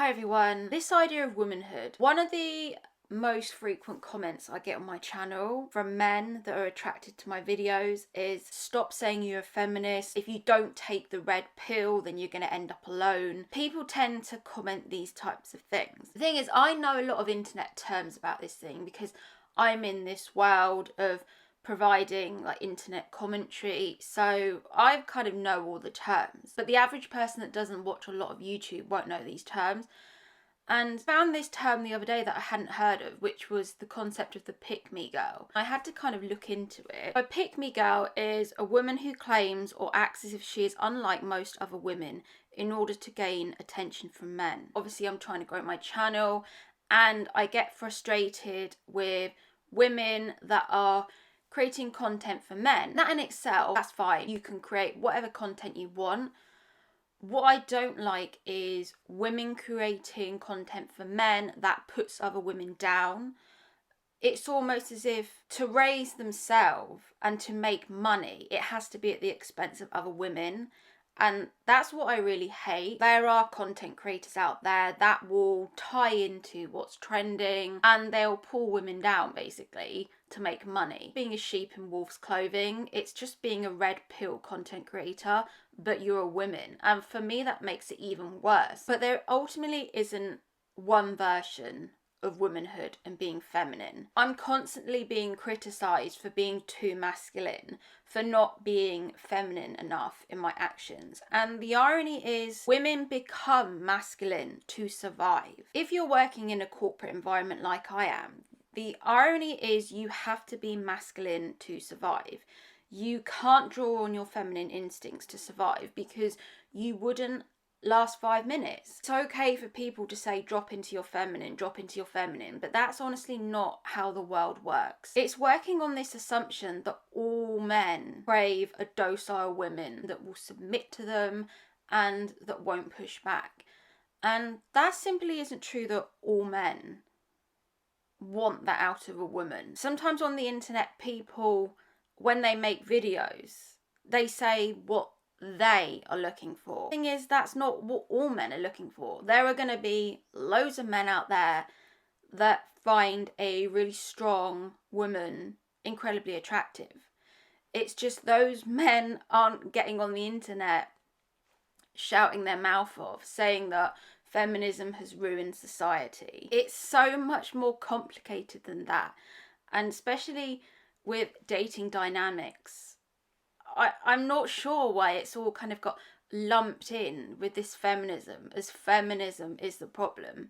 Hi everyone. This idea of womanhood, one of the most frequent comments I get on my channel from men that are attracted to my videos is, stop saying you're a feminist. If you don't take the red pill, then you're going to end up alone. People tend to comment these types of things. The thing is, I know a lot of internet terms about this thing because I'm in this world of providing like internet commentary, so I kind of know all the terms, but the average person that doesn't watch a lot of YouTube won't know these terms. And found this term the other day that I hadn't heard of, which was the concept of the pick-me girl. I had to kind of look into it. A pick-me girl is a woman who claims or acts as if she is unlike most other women in order to gain attention from men. Obviously, I'm trying to grow my channel and I get frustrated with women that are creating content for men. That in itself, that's fine. You can create whatever content you want. What I don't like is women creating content for men that puts other women down. It's almost as if to raise themselves and to make money, it has to be at the expense of other women. And that's what I really hate. There are content creators out there that will tie into what's trending and they'll pull women down basically to make money. Being a sheep in wolf's clothing, it's just being a red pill content creator, but you're a woman. And for me, that makes it even worse. But there ultimately isn't one version of womanhood and being feminine. I'm constantly being criticized for being too masculine, for not being feminine enough in my actions. And the irony is, women become masculine to survive. If you're working in a corporate environment like I am, the irony is you have to be masculine to survive. You can't draw on your feminine instincts to survive because you wouldn't last 5 minutes. It's okay for people to say drop into your feminine, but that's honestly not how the world works. It's working on this assumption that all men crave a docile woman that will submit to them and that won't push back. And that simply isn't true that all men want that out of a woman. Sometimes on the internet, people, when they make videos, they say what they are looking for. The thing is, that's not what all men are looking for. There are going to be loads of men out there that find a really strong woman incredibly attractive. It's just those men aren't getting on the internet shouting their mouth off, saying that feminism has ruined society. It's so much more complicated than that. And especially with dating dynamics, I'm not sure why it's all kind of got lumped in with this feminism, as feminism is the problem.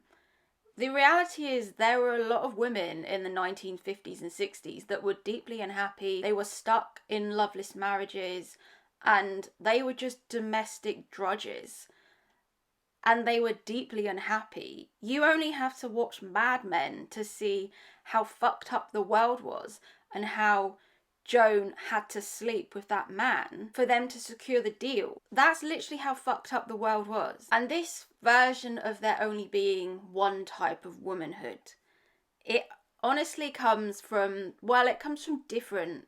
The reality is there were a lot of women in the 1950s and 60s that were deeply unhappy. They were stuck in loveless marriages and they were just domestic drudges. And they were deeply unhappy. You only have to watch Mad Men to see how fucked up the world was and how Joan had to sleep with that man for them to secure the deal. That's literally how fucked up the world was. And this version of there only being one type of womanhood, it honestly comes from, well, it comes from different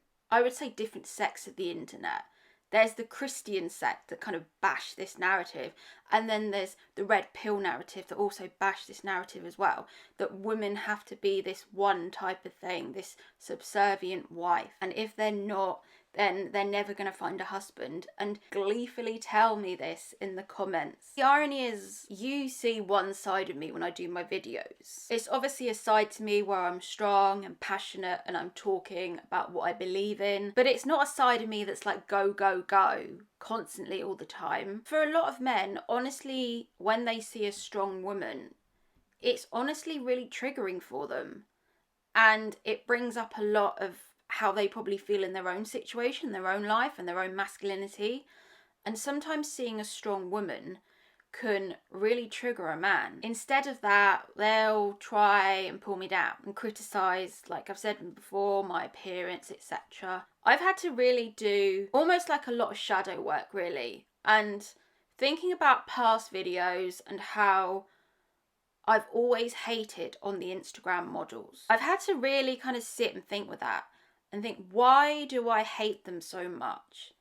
sects of the internet. There's the Christian sect that kind of bash this narrative, and then there's the red pill narrative that also bash this narrative as well, that women have to be this one type of thing, this subservient wife, and if they're not, then they're never going to find a husband, and gleefully tell me this in the comments. The irony is, you see one side of me when I do my videos. It's obviously a side to me where I'm strong and passionate and I'm talking about what I believe in, but it's not a side of me that's like go, go, go constantly all the time. For a lot of men, honestly, when they see a strong woman, it's honestly really triggering for them, and it brings up a lot of how they probably feel in their own situation, their own life, and their own masculinity. And sometimes seeing a strong woman can really trigger a man. Instead of that, they'll try and pull me down and criticize, like I've said before, my appearance, etc. I've had to really do almost like a lot of shadow work, really, and thinking about past videos and how I've always hated on the Instagram models. I've had to really kind of sit and think with that and think, why do I hate them so much?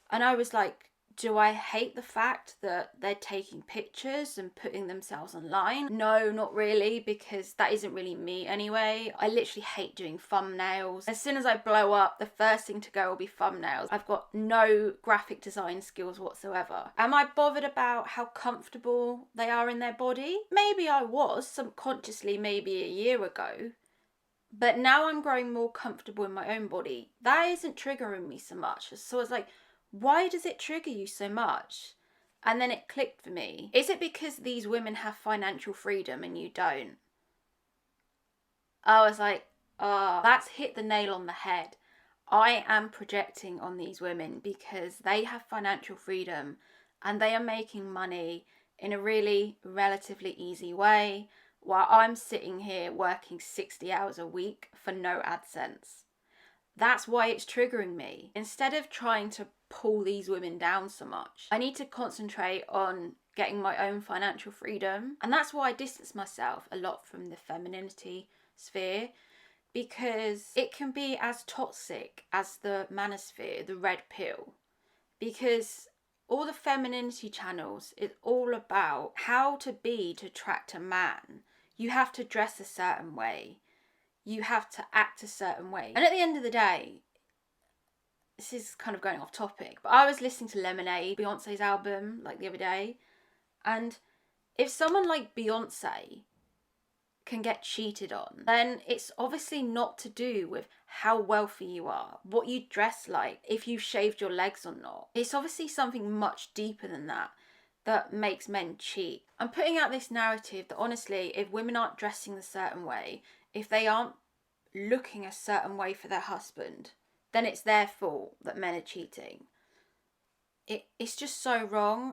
And I was like, Do I hate the fact that they're taking pictures and putting themselves online? No, not really, because that isn't really me anyway. I literally hate doing thumbnails. As soon as I blow up, the first thing to go will be thumbnails. I've got no graphic design skills whatsoever. Am I bothered about how comfortable they are in their body? Maybe I was, subconsciously, maybe a year ago. But now I'm growing more comfortable in my own body. That isn't triggering me so much. So it's like, why does it trigger you so much? And then it clicked for me. Is it because these women have financial freedom and you don't? I was like, oh, that's hit the nail on the head. I am projecting on these women because they have financial freedom and they are making money in a really relatively easy way while I'm sitting here working 60 hours a week for no AdSense. That's why it's triggering me. Instead of trying to pull these women down so much, I need to concentrate on getting my own financial freedom. And that's why I distance myself a lot from the femininity sphere, because it can be as toxic as the manosphere, the red pill. Because all the femininity channels is all about how to be to attract a man. You have to dress a certain way. You have to act a certain way. And at the end of the day, this is kind of going off topic, but I was listening to Lemonade, Beyonce's album, like the other day, and if someone like Beyonce can get cheated on, then it's obviously not to do with how wealthy you are, what you dress like, if you've shaved your legs or not. It's obviously something much deeper than that that makes men cheat. I'm putting out this narrative that honestly, if women aren't dressing a certain way, if they aren't looking a certain way for their husband, then it's their fault that men are cheating. It's just so wrong.